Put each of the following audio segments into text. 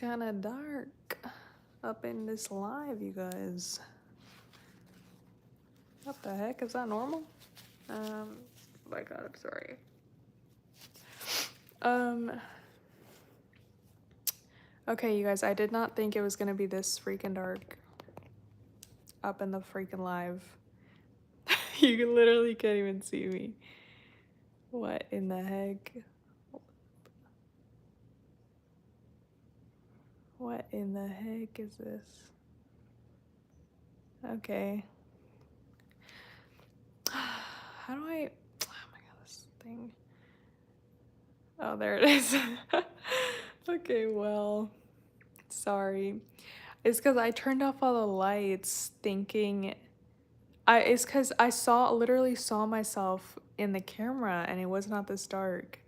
Kind of dark up in this live, you guys. What the heck? Is that normal? My god, I'm sorry. Okay, you guys, I did not think it was gonna be this freaking dark up in the freaking live. You literally can't even see me. What in the heck? What in the heck is this? Okay. How do I... Oh my god, this thing. Oh, there it is. Okay, well, sorry. It's because I turned off all the lights thinking... It's because I literally saw myself in the camera and it was not this dark.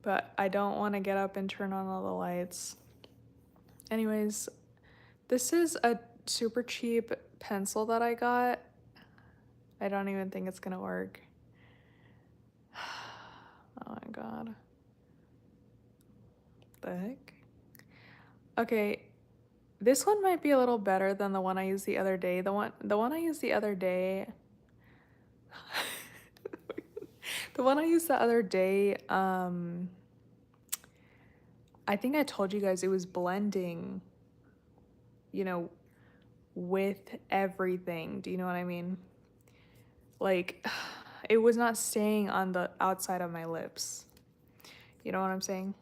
But I don't want to get up and turn on all the lights. Anyways, this is a super cheap pencil that I got. I don't even think it's gonna work. Oh my god. The heck? Okay, this one might be a little better than the one I used the other day. The one I used the other day. The one I used the other day, I think I told you guys it was blending, you know, with everything. Do you know what I mean? Like, it was not staying on the outside of my lips. You know what I'm saying?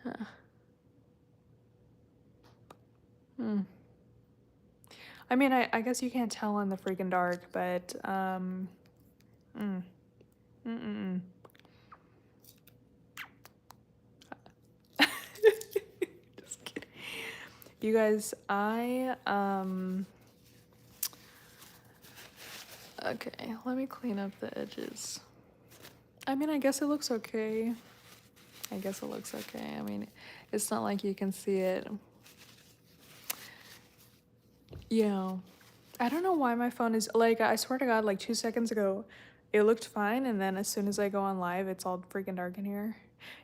Huh. I mean, I guess you can't tell in the freaking dark, but, Just kidding. You guys, okay, let me clean up the edges. I mean, I guess it looks okay. I mean, it's not like you can see it. You know, I don't know why my phone is, like, I swear to God, like 2 seconds ago, it looked fine, and then as soon as I go on live, it's all freaking dark in here.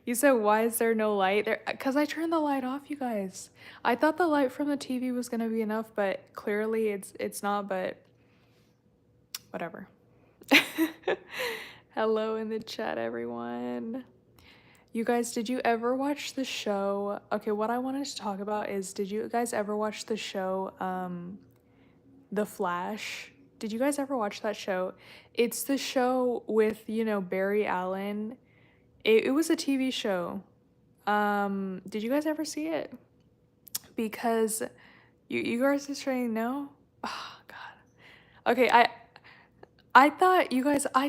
You said, why is there no light? Because I turned the light off, you guys. I thought the light from the TV was gonna be enough, but clearly it's not, but whatever. Hello in the chat, everyone. You guys, did you ever watch the show? Okay, what I wanted to talk about is, did you guys ever watch the show, The Flash? Did you guys ever watch that show? It's the show with, you know, Barry Allen. It was a TV show. Did you guys ever see it? Because you guys are saying no? Oh god. Okay, I thought you guys I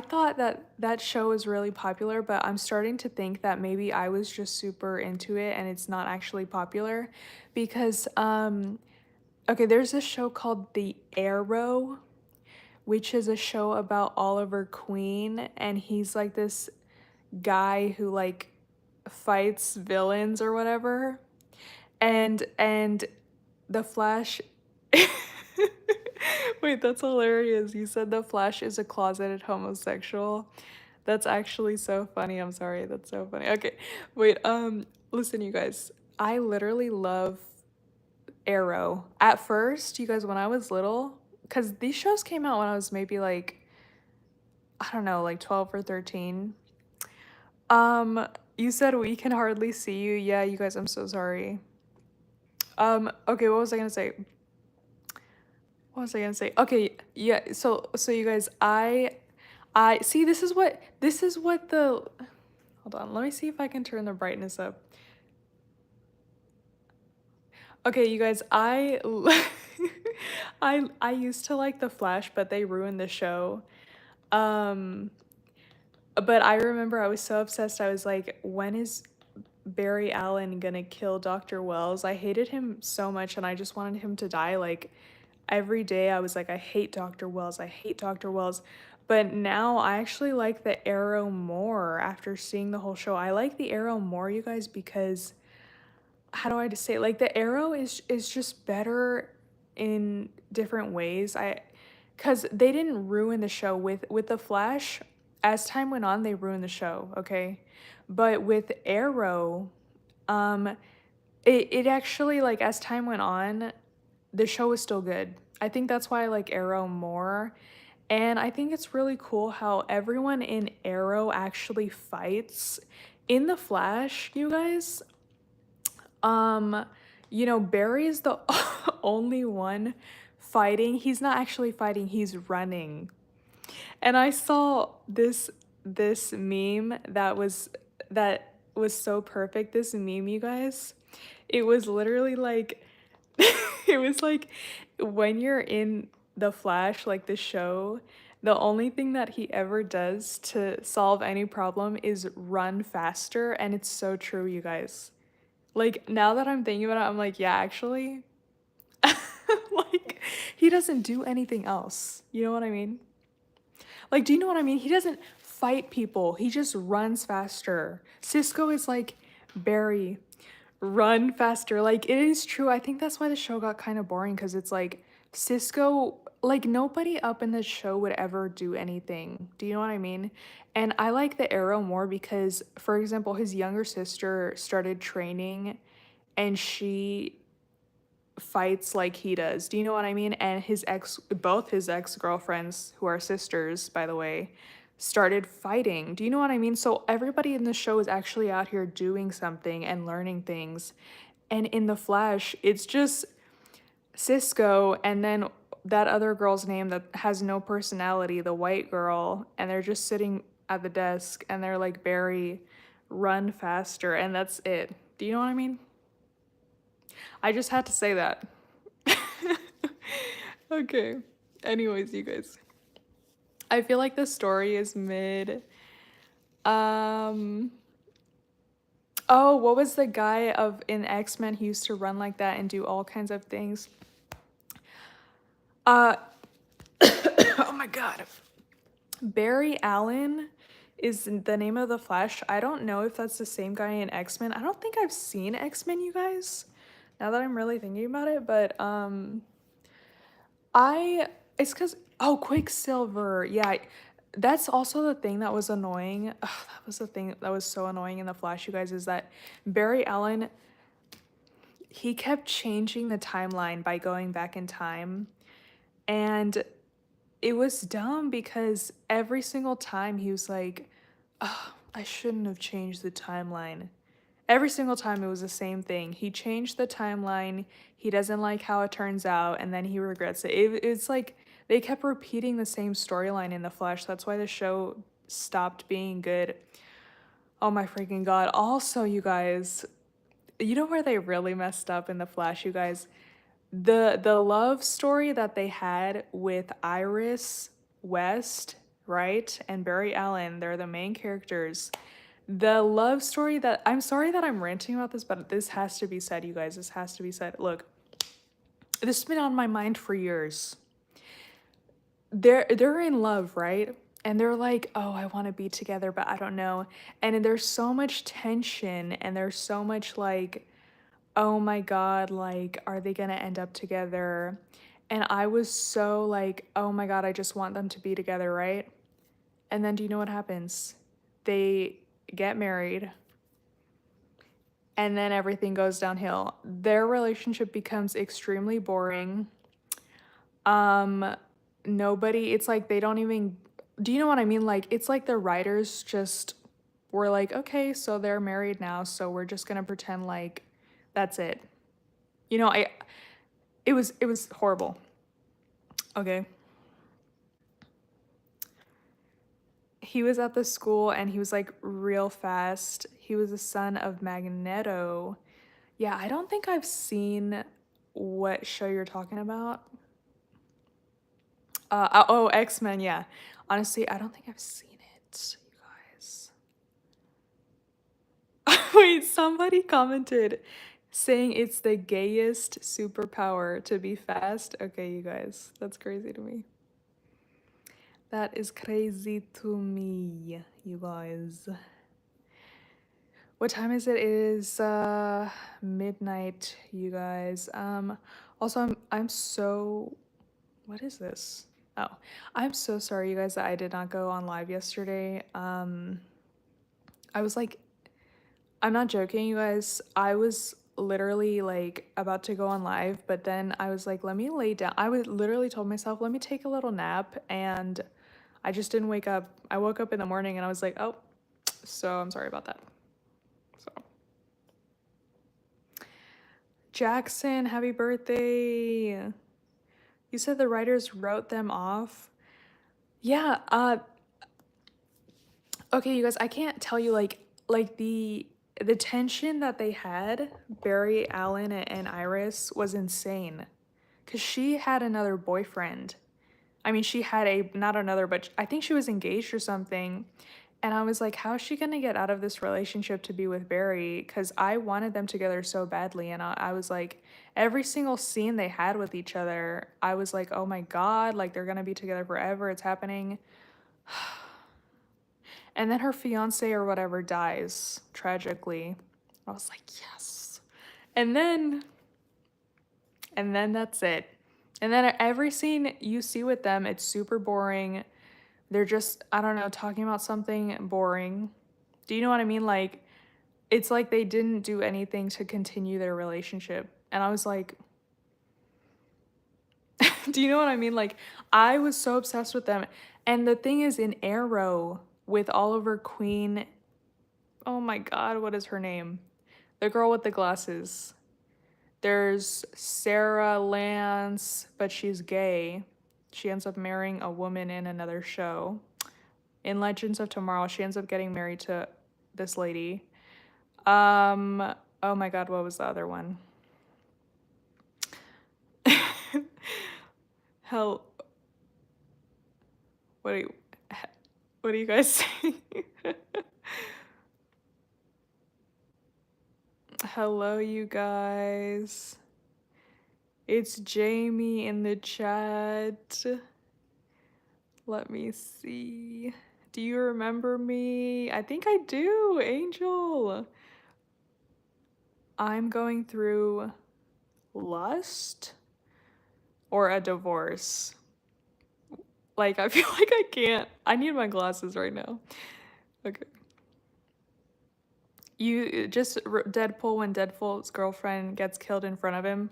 thought that show was really popular, but I'm starting to think that maybe I was just super into it and it's not actually popular because okay, there's this show called The Arrow, which is a show about Oliver Queen, and he's like this guy who like fights villains or whatever. And the Flash Wait, that's hilarious. You said the Flash is a closeted homosexual. That's actually so funny. I'm sorry. That's so funny. Okay. Wait, listen you guys. I literally love Arrow. At first, you guys, when I was little, cuz these shows came out when I was maybe like I don't know, like 12 or 13. You said we can hardly see you. Yeah, you guys, I'm so sorry. Okay, what was I gonna say? What was I gonna say? Okay, yeah, so you guys, I see this is what the hold on, let me see if I can turn the brightness up. Okay, you guys, I used to like The Flash, but they ruined the show. But I remember I was so obsessed. I was like, when is Barry Allen gonna kill Dr. Wells? I hated him so much and I just wanted him to die. Like every day I was like, I hate Dr. Wells. I hate Dr. Wells. But now I actually like the Arrow more after seeing the whole show. I like the Arrow more, you guys, because how do I just say it? Like the Arrow is just better in different ways. because they didn't ruin the show with the Flash. As time went on, they ruined the show, okay? But with Arrow, um, it actually, like, as time went on, the show was still good. I think that's why I like Arrow more. And I think it's really cool how everyone in Arrow actually fights. In the Flash, you guys, um, you know, Barry is the only one fighting. He's not actually fighting, he's running. And I saw this meme that was so perfect. This meme, you guys. It was literally like it was like when you're in the Flash, like the show, the only thing that he ever does to solve any problem is run faster, and it's so true, you guys. Like now that I'm thinking about it, I'm like, yeah, actually, like he doesn't do anything else. You know what I mean? Like, do you know what I mean? He doesn't fight people. He just runs faster. Cisco is like Barry, run faster. Like it is true. I think that's why the show got kind of boring because it's like Cisco, like nobody up in the show would ever do anything. Do you know what I mean? And I like the Arrow more because, for example, his younger sister started training and she fights like he does. Do you know what I mean? And both his ex-girlfriends, who are sisters, by the way, started fighting. Do you know what I mean? So everybody in the show is actually out here doing something and learning things. And in The Flash, it's just Cisco and then that other girl's name that has no personality, the white girl, and they're just sitting at the desk and they're like, Barry, run faster, and that's it. Do you know what I mean? I just had to say that. Okay. Anyways, you guys. I feel like the story is mid. Um Oh, what was the guy of in X-Men who used to run like that and do all kinds of things? Uh oh my god. Barry Allen is the name of the Flash. I don't know if that's the same guy in X-Men. I don't think I've seen X-Men, you guys. Now that I'm really thinking about it, but I it's because oh, Quicksilver. Yeah, that's also the thing that was annoying. Ugh, that was the thing that was so annoying in the Flash, you guys, is that Barry Allen, he kept changing the timeline by going back in time, and it was dumb because every single time he was like, oh, I shouldn't have changed the timeline. Every single time it was the same thing. He changed the timeline, he doesn't like how it turns out, and then he regrets it's like they kept repeating the same storyline in The Flash. That's why the show stopped being good. Oh my freaking god. Also, you guys, you know where they really messed up in The Flash, you guys? The love story that they had with Iris West, right? And Barry Allen, they're the main characters. The love story that I'm sorry that I'm ranting about this, but this has to be said, you guys. This has to be said. Look, this has been on my mind for years. They're in love, right? And they're like, "Oh, I want to be together, but I don't know." And there's so much tension and there's so much like, "Oh my God, like are they going to end up together?" And I was so like, "Oh my God, I just want them to be together," right? And then do you know what happens? They get married and then everything goes downhill. Their relationship becomes extremely boring. Um Nobody, it's like they don't even, do you know what I mean? Like it's like the writers just were like, "Okay, so they're married now, so we're just going to pretend like that's it." You know, it was horrible. Okay. He was at the school and he was like real fast. He was the son of Magneto. Yeah, I don't think I've seen what show you're talking about. Oh, X-Men, yeah. Honestly, I don't think I've seen it, you guys. Wait, somebody commented saying it's the gayest superpower to be fast. Okay, you guys, that's crazy to me. That is crazy to me, you guys. What time is it? It is midnight, you guys. Also I'm so, what is this? Oh, I'm so sorry, you guys, that I did not go on live yesterday. I was like, I'm not joking, you guys. I was literally like about to go on live, but then I was like, let me lay down. I was literally told myself, let me take a little nap, and I just didn't wake up. I woke up in the morning and I was like, oh, so I'm sorry about that. So, Jackson, happy birthday. You said the writers wrote them off. Yeah, okay, you guys, I can't tell you like the tension that they had, Barry Allen and Iris, was insane. Cause she had another boyfriend. I mean, she had a not another, but I think she was engaged or something. And I was like, how is she gonna get out of this relationship to be with Barry? Cause I wanted them together so badly, and I was like, every single scene they had with each other, I was like, oh my god, like they're gonna be together forever. It's happening. And then her fiance or whatever dies tragically. I was like, yes. And then that's it. And then every scene you see with them, it's super boring. They're just, I don't know, talking about something boring. Do you know what I mean? Like, it's like they didn't do anything to continue their relationship. And I was like, do you know what I mean? Like, I was so obsessed with them. And the thing is, in Arrow with Oliver Queen, oh my god, what is her name? The girl with the glasses. There's Sarah Lance, but she's gay. She ends up marrying a woman in another show. In Legends of Tomorrow, she ends up getting married to this lady. Oh my god, what was the other one? Hell, what do you, what do you guys say? Hello, you guys. It's Jamie in the chat. Let me see. Do you remember me? I think I do, Angel. I'm going through lust or a divorce. Like, I feel like I can't. I need my glasses right now. Okay. You just Deadpool when Deadpool's girlfriend gets killed in front of him.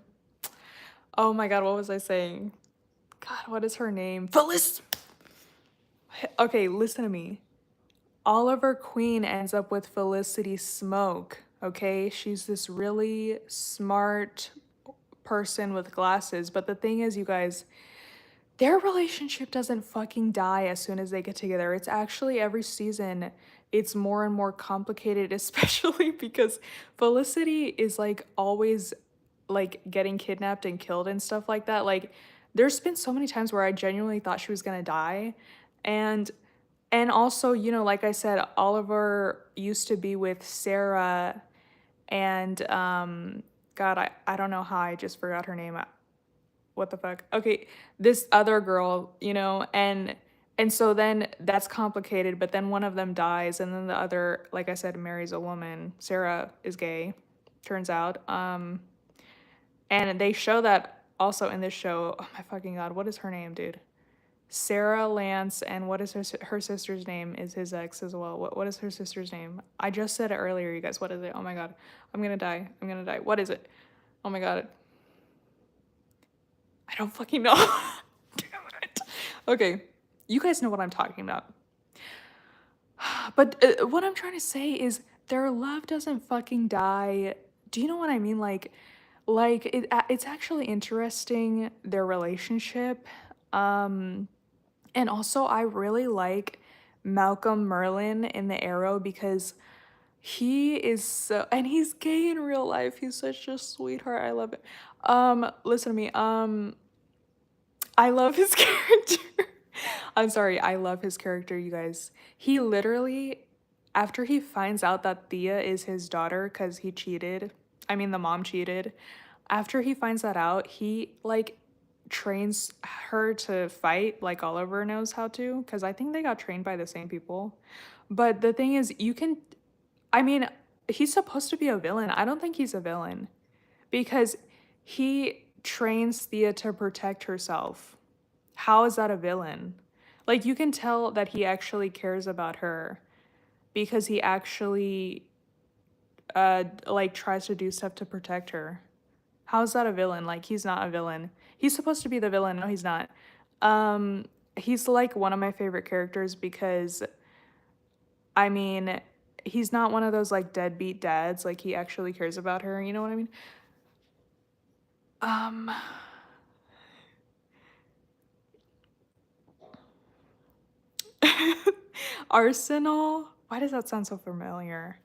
Oh my god, what was I saying? God, what is her name? Felicity. Okay, listen to me. Oliver Queen ends up with Felicity Smoke, okay? She's this really smart person with glasses, but the thing is, you guys, their relationship doesn't fucking die as soon as they get together. It's actually every season, it's more and more complicated, especially because Felicity is like always like getting kidnapped and killed and stuff like that. Like, there's been so many times where I genuinely thought she was gonna die. And also, you know, like I said, Oliver used to be with Sarah, and God, I don't know how I just forgot her name. What the fuck? Okay, this other girl, you know, and so then that's complicated, but then one of them dies, and then the other, like I said, marries a woman. Sarah is gay, turns out. And they show that also in this show. Oh my fucking god, what is her name, dude? Sarah Lance, and what is her sister's name is his ex as well. What is her sister's name? I just said it earlier, you guys. What is it? Oh my god. I'm gonna die. I'm gonna die. What is it? Oh my god. I don't fucking know. Damn it. Okay. You guys know what I'm talking about. But what I'm trying to say is their love doesn't fucking die. Do you know what I mean? It's actually interesting, their relationship. And also, I really like Malcolm Merlin in the Arrow because he is so, and he's gay in real life. He's such a sweetheart. I love it. Listen to me. I love his character. I'm sorry, I love his character, you guys. He literally, after he finds out that Thea is his daughter because he cheated, I mean, the mom cheated. After he finds that out, he like trains her to fight like Oliver knows how to, because I think they got trained by the same people. But the thing is, I mean, he's supposed to be a villain. I don't think he's a villain because he trains Thea to protect herself. How is that a villain? Like, you can tell that he actually cares about her because he actually like tries to do stuff to protect her. How is that a villain? Like, he's not a villain. He's supposed to be the villain. No, he's not. Um he's like one of my favorite characters because I mean, he's not one of those like deadbeat dads. Like, he actually cares about her, you know what I mean? Um Arsenal? Why does that sound so familiar?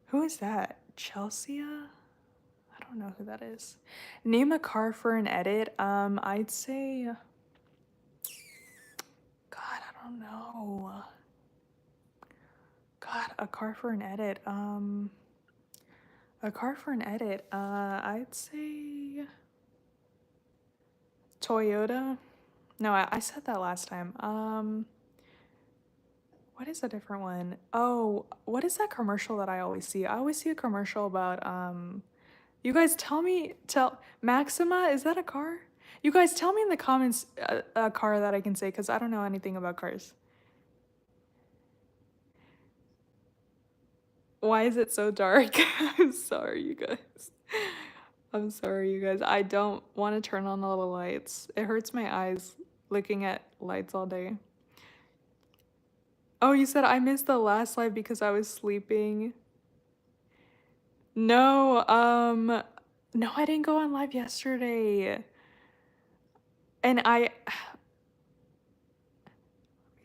Who is that? Chelsea? I don't know who that is. Name a car for an edit. I'd say God, I don't know. God, a car for an edit. A car for an edit. I'd say Toyota. No, I said that last time. What is a different one? Oh, what is that commercial that I always see? I always see a commercial about you guys tell Maxima, is that a car? You guys tell me in the comments a car that I can say because I don't know anything about cars. Why is it so dark? I'm sorry, you guys. I'm sorry, you guys. I don't want to turn on all the lights. It hurts my eyes looking at lights all day. Oh, you said I missed the last live because I was sleeping. No, no, I didn't go on live yesterday. And let me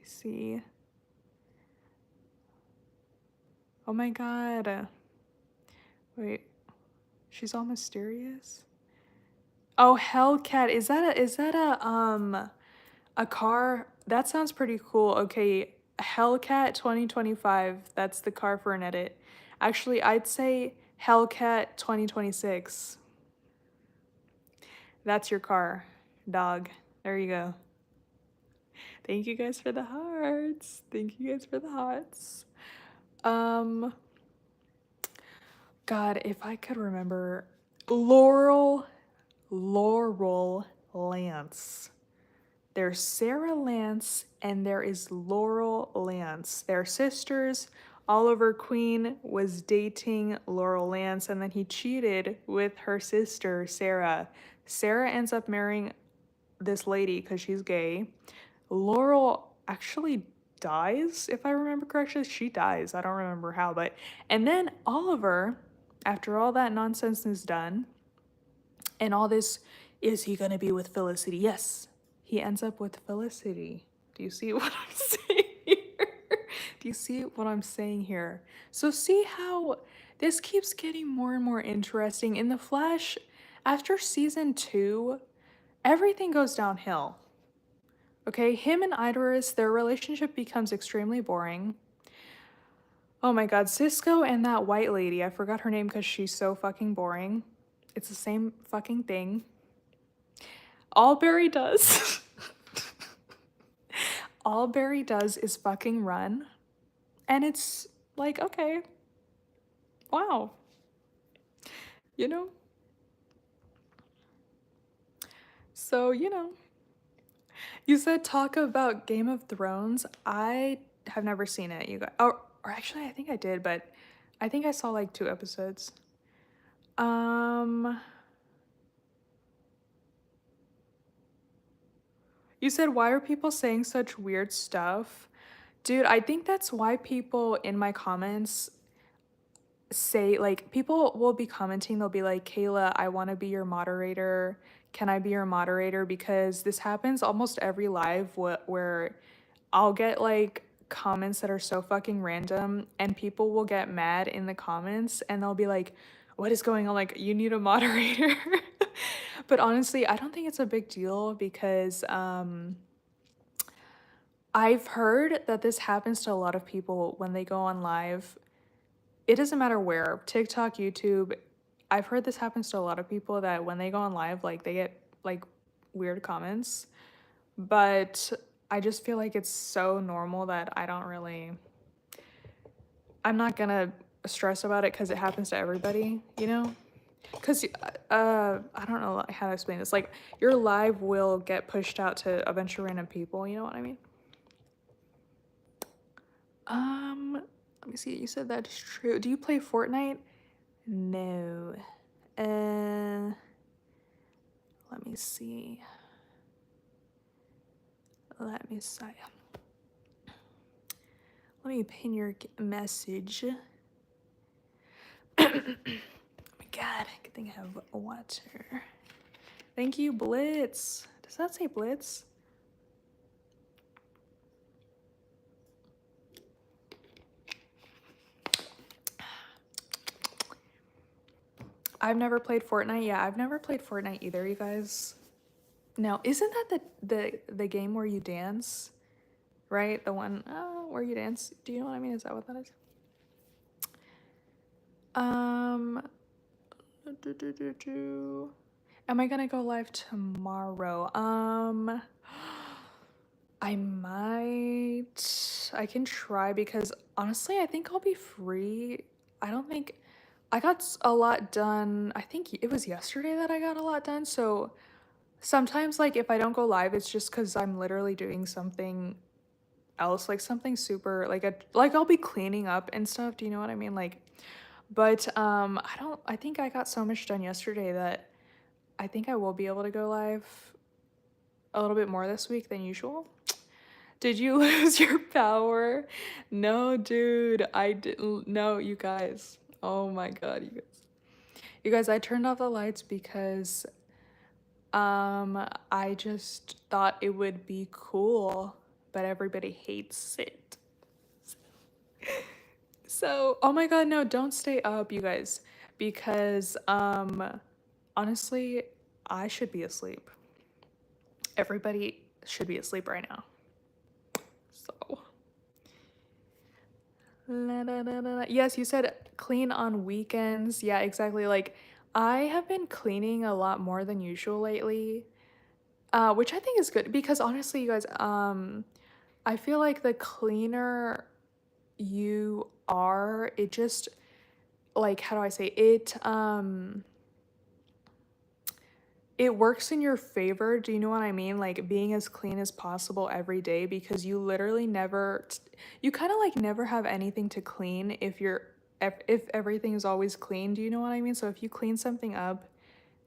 see. Oh my God. Wait, she's all mysterious? Oh, Hellcat. Is that a car? That sounds pretty cool. Okay, Hellcat 2025. That's the car for an edit. Actually, I'd say Hellcat 2026. That's your car, dog. There you go. Thank you guys for the hearts. Thank you guys for the hearts. Um, God, if I could remember, Laurel Lance. There's Sarah Lance and there is Laurel Lance. They're sisters. Oliver Queen was dating Laurel Lance and then he cheated with her sister, Sarah. Sarah ends up marrying this lady because she's gay. Laurel actually dies, if I remember correctly. She dies. I don't remember how, but. And then Oliver, after all that nonsense is done, and all this, is he gonna be with Felicity? Yes, he ends up with Felicity. Do you see what I'm saying here? Do you see what I'm saying here? So see how this keeps getting more and more interesting. In The Flash, after season 2, everything goes downhill. Okay, him and Idris, their relationship becomes extremely boring. Oh my God, Cisco and that white lady, I forgot her name because she's so fucking boring. It's the same fucking thing. All Barry does, all Barry does is fucking run. And it's like, okay, wow. You know? So, you said talk about Game of Thrones. I have never seen it. You guys, or actually, I think I did, but I think I saw like 2 episodes. You said, why are people saying such weird stuff? Dude, I think that's why people in my comments say, like, people will be commenting, they'll be like, Kayla, I want to be your moderator. Can I be your moderator? Because this happens almost every live where I'll get like comments that are so fucking random and people will get mad in the comments and they'll be like, what is going on? Like, you need a moderator. But honestly, I don't think it's a big deal because I've heard that this happens to a lot of people when they go on live. It doesn't matter where, TikTok, YouTube. I've heard this happens to a lot of people that when they go on live, like they get like weird comments. But I just feel like it's so normal that I'm not gonna stress about it because it happens to everybody, you know? Because I don't know how to explain this. Like your live will get pushed out to a bunch of random people. You know what I mean? Let me see. You said that is true. Do you play Fortnite? No. Let me see. Let me see. Let me pin your message. Oh my god, good thing I have water. Thank you, Blitz. Does that say Blitz? I've never played Fortnite. Yeah, I've never played Fortnite either, you guys. Now, isn't that the game where you dance? Right? The one where you dance. Do you know what I mean? Is that what that is? Um Am I gonna go live tomorrow? I might. I can try because honestly, I think I'll be free. I don't think I got a lot done. I think it was yesterday that I got a lot done. So sometimes, like, if I don't go live, it's just because I'm literally doing something else, like something super, like I'll be cleaning up and stuff. Do you know what I mean? Like, but I don't. I think I got so much done yesterday that I think I will be able to go live a little bit more this week than usual. Did you lose your power? No, dude, I didn't. No, you guys. Oh my god, you guys. You guys, I turned off the lights because I just thought it would be cool, but everybody hates it. So, oh my god, no, don't stay up, you guys, because honestly, I should be asleep. Everybody should be asleep right now. So, la, la, la, la, la. Yes, you said clean on weekends. Yeah, exactly. Like, I have been cleaning a lot more than usual lately, which I think is good because honestly, you guys, I feel like the cleaner you are, it just, like, how do I say it? It works in your favor. Do you know what I mean? Like being as clean as possible every day because you literally never, you kind of like never have anything to clean if everything is always clean. Do you know what I mean? So if you clean something up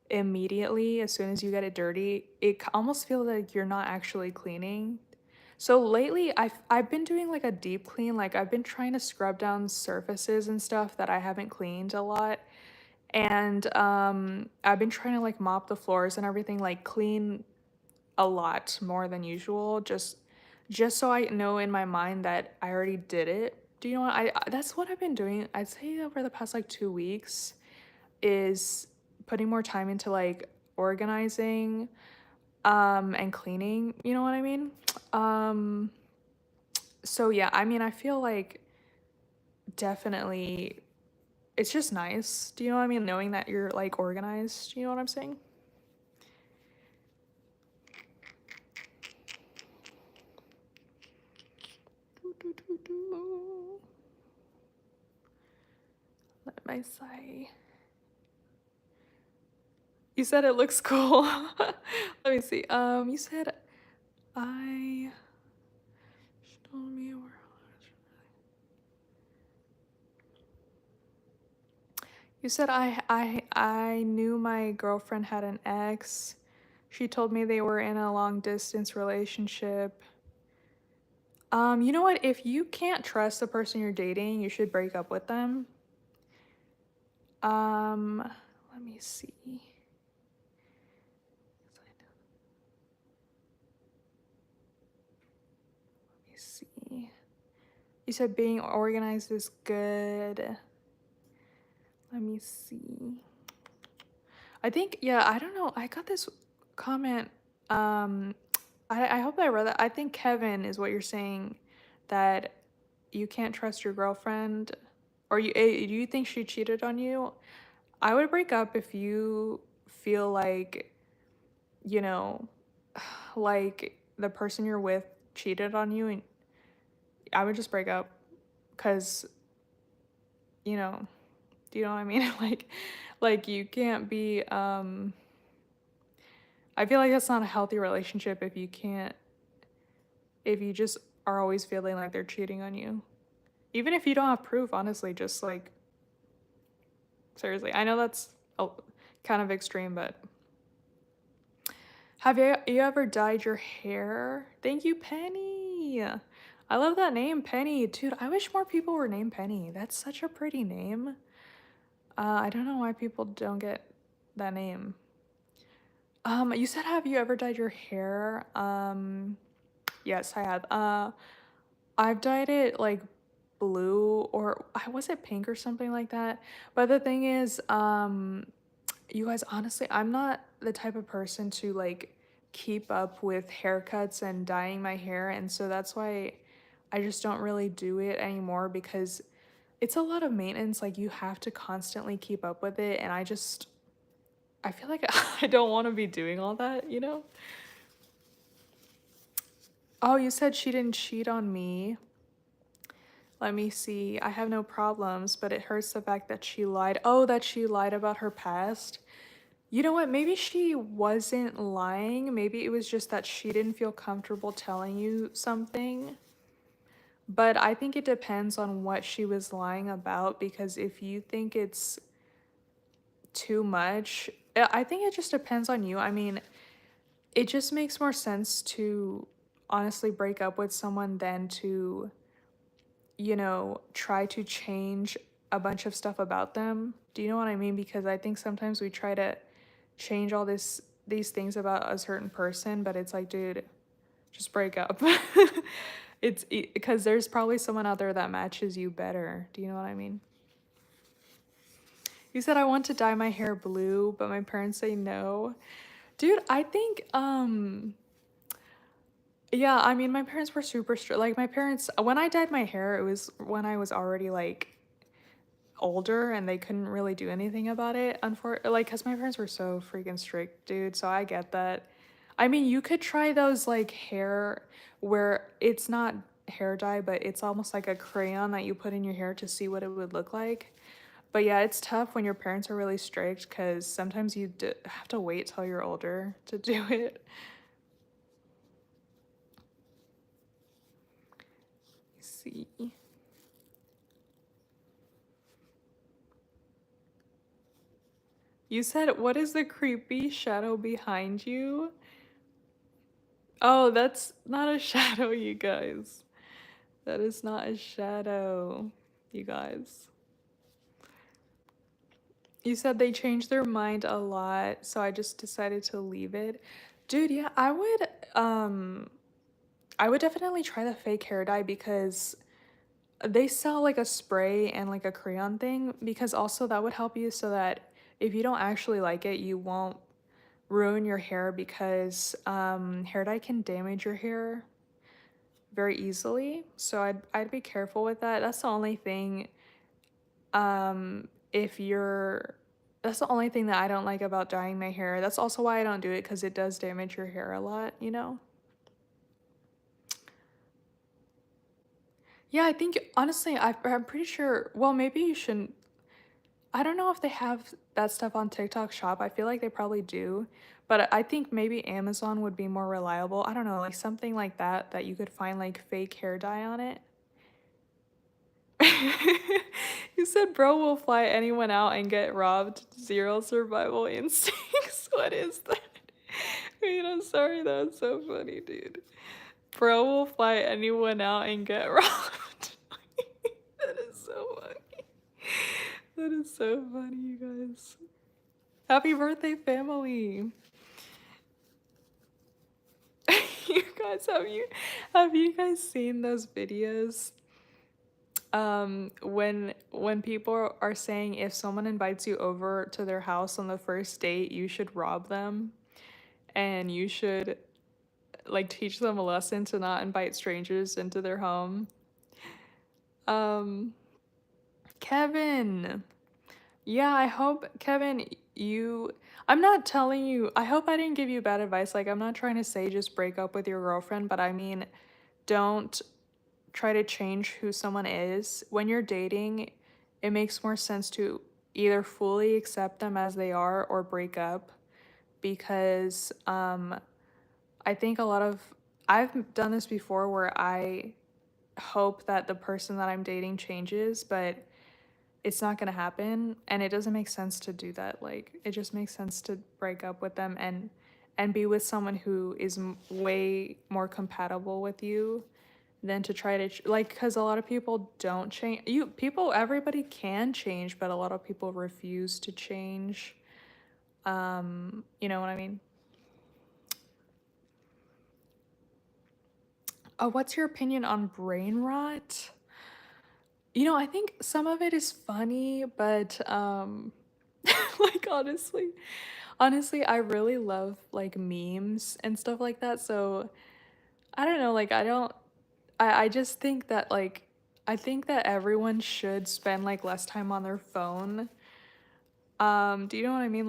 immediately as soon as you get it dirty, it almost feels like you're not actually cleaning. So lately, I've been doing like a deep clean. Like I've been trying to scrub down surfaces and stuff that I haven't cleaned a lot. And I've been trying to like mop the floors and everything, like clean a lot more than usual, just so I know in my mind that I already did it. Do you know what that's what I've been doing. I'd say over the past like 2 weeks is putting more time into like organizing and cleaning, you know what I mean? Um so yeah, I mean I feel like definitely it's just nice. Do you know what I mean? Knowing that you're like organized. You know what I'm saying? Let me say. You said it looks cool. Let me see. You said I. She told me where. You said I knew my girlfriend had an ex. She told me they were in a long distance relationship. You know what? If you can't trust the person you're dating, you should break up with them. Let me see. Let me see. You said being organized is good. Let me see. I think, yeah, I don't know. I got this comment. I hope I read that. I think Kevin is what you're saying, that you can't trust your girlfriend, or do you think she cheated on you? I would break up if you feel like, you know, like the person you're with cheated on you, and I would just break up because, you know, Do you know what I mean? Like you can't be I feel like that's not a healthy relationship if you can't if you just are always feeling like they're cheating on you. Even if you don't have proof, honestly, just like seriously. I know that's kind of extreme, but have you ever dyed your hair? Thank you, Penny. I love that name, Penny. Dude, I wish more people were named Penny. That's such a pretty name. I don't know why people don't get that name. You said have you ever dyed your hair? Yes, I have. I've dyed it like blue or was it pink or something like that? But the thing is, you guys, honestly, I'm not the type of person to like keep up with haircuts and dyeing my hair, and so that's why I just don't really do it anymore because it's a lot of maintenance. Like you have to constantly keep up with it, and I feel like I don't want to be doing all that, you know? Oh, you said she didn't cheat on me. Let me see. I have no problems, but it hurts the fact that she lied. Oh, that she lied about her past. You know what? Maybe she wasn't lying. Maybe it was just that she didn't feel comfortable telling you something. But I think it depends on what she was lying about because if you think it's too much, I think it just depends on you. I mean, it just makes more sense to honestly break up with someone than to, you know, try to change a bunch of stuff about them. Do you know what I mean? Because I think sometimes we try to change all these things about a certain person, but it's like, dude, just break up. It's because there's probably someone out there that matches you better. Do you know what I mean? You said I want to dye my hair blue, but my parents say no. Dude, I think yeah, I mean my parents were super strict. Like my parents when I dyed my hair, it was when I was already like older and they couldn't really do anything about it like because my parents were so freaking strict, dude, so I get that. I mean, you could try those like hair where it's not hair dye but it's almost like a crayon that you put in your hair to see what it would look like. But yeah, it's tough when your parents are really strict because sometimes you have to wait till you're older to do it. Let's see. You said, what is the creepy shadow behind you? Oh, that's not a shadow, you guys. That is not a shadow, you guys. You said they changed their mind a lot, so I just decided to leave it. Dude, yeah, I would definitely try the fake hair dye because they sell like a spray and like a crayon thing because also that would help you so that if you don't actually like it, you won't ruin your hair because hair dye can damage your hair very easily. So I'd be careful with that. That's the only thing if you're that's the only thing that I don't like about dyeing my hair. That's also why I don't do it because it does damage your hair a lot, you know? Yeah, I think honestly, I'm pretty sure. Well, maybe you shouldn't. I don't know if they have that stuff on TikTok Shop. I feel like they probably do, but I think maybe Amazon would be more reliable. I don't know, like something like that that you could find like fake hair dye on it. You said bro will fly anyone out and get robbed. Zero survival instincts. What is that? Wait, I'm sorry, that was so funny, dude. Bro will fly anyone out and get robbed. That is so funny. That is so funny, you guys. Happy birthday, family. You guys, have you guys seen those videos? When people are saying if someone invites you over to their house on the first date, you should rob them and you should like teach them a lesson to not invite strangers into their home. Um, Kevin. Yeah, I hope Kevin, I'm not telling you, I hope I didn't give you bad advice. Like I'm not trying to say just break up with your girlfriend, but I mean, don't try to change who someone is. When you're dating, it makes more sense to either fully accept them as they are or break up, because I think a lot of I've done this before where I hope that the person that I'm dating changes, but it's not going to happen, and it doesn't make sense to do that. Like, it just makes sense to break up with them and be with someone who is way more compatible with you than to try to like, cuz a lot of people don't change. Everybody can change, but a lot of people refuse to change. You know what I mean? What's your opinion on brain rot? I think some of it is funny, but like, honestly, I really love like memes and stuff like that. So I don't know, like, I just think that, like, I think that everyone should spend like less time on their phone. Do you know what I mean?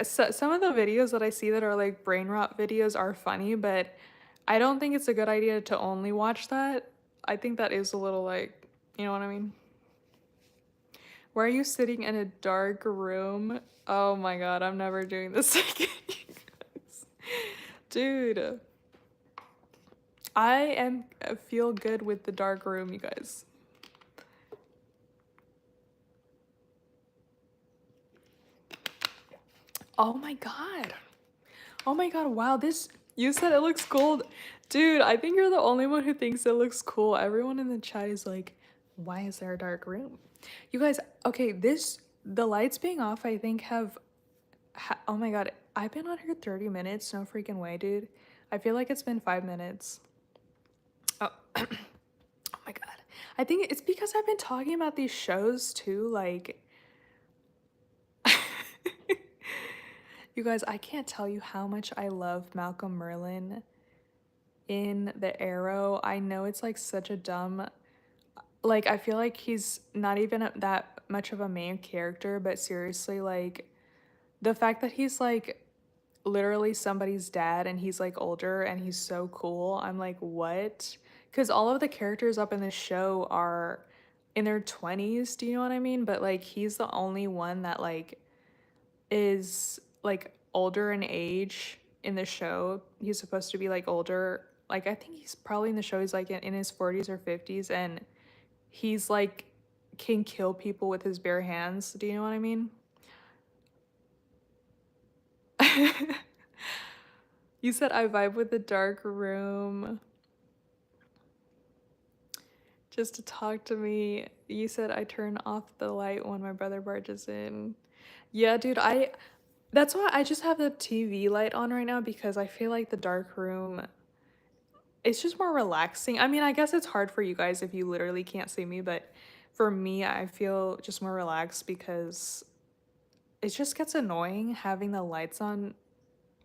Some of the videos that I see that are like brain rot videos are funny, but I don't think it's a good idea to only watch that. I think that is a little, like, you know what I mean? Why are you sitting in a dark room? Oh my god, I'm never doing this again, you guys. Dude, I feel good with the dark room, you guys. Oh my god. Oh my god, wow, you said it looks cool. Dude, I think you're the only one who thinks it looks cool. Everyone in the chat is like, why is there a dark room? You guys, okay, the lights being off, I think oh my god, I've been on here 30 minutes, no freaking way, dude. I feel like it's been 5 minutes. Oh, oh my god. I think it's because I've been talking about these shows too, like, you guys, I can't tell you how much I love Malcolm Merlyn in the Arrow. I know it's like such a dumb, like, I feel like he's not even that much of a main character, but seriously, like, the fact that he's like literally somebody's dad and he's like older and he's so cool, I'm like, what? Because all of the characters up in this show are in their 20s, do you know what I mean? But like, he's the only one that like is like older in age in the show. He's supposed to be like older. Like, I think he's probably in the show, he's like in his 40s or 50s, and he's like can kill people with his bare hands. Do you know what I mean? You said I vibe with the dark room just to talk to me. You said I turn off the light when my brother barges in. Yeah, dude, that's why I just have the TV light on right now, because I feel like the dark room, it's just more relaxing. I mean, I guess it's hard for you guys if you literally can't see me, but for me, I feel just more relaxed because it just gets annoying having the lights on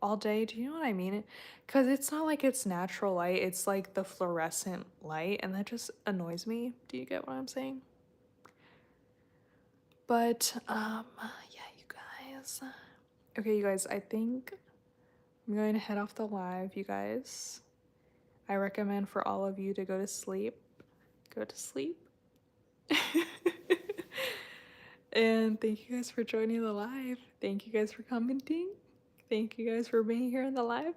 all day. Do you know what I mean? Because it's not like it's natural light, it's like the fluorescent light, and that just annoys me. Do you get what I'm saying? But, yeah, you guys. Okay, you guys, I think I'm going to head off the live, you guys. I recommend for all of you to go to sleep. Go to sleep. And thank you guys for joining the live. Thank you guys for commenting. Thank you guys for being here in the live.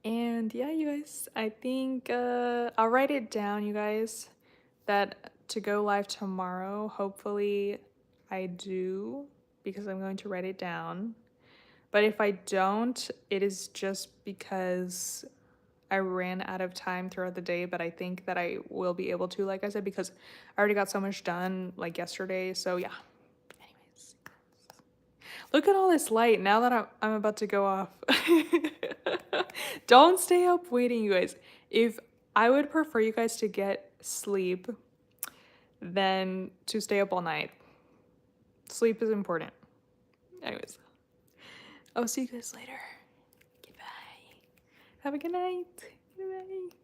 And yeah, you guys, I think I'll write it down, you guys, that to go live tomorrow. Hopefully I do, because I'm going to write it down. But if I don't, it is just because I ran out of time throughout the day, but I think that I will be able to, like I said, because I already got so much done like yesterday. So yeah. Anyways, look at all this light now that I'm about to go off. Don't stay up waiting, you guys. If I would prefer you guys to get sleep than to stay up all night. Sleep is important. Anyways, I'll see you guys later. Goodbye. Have a good night. Goodbye.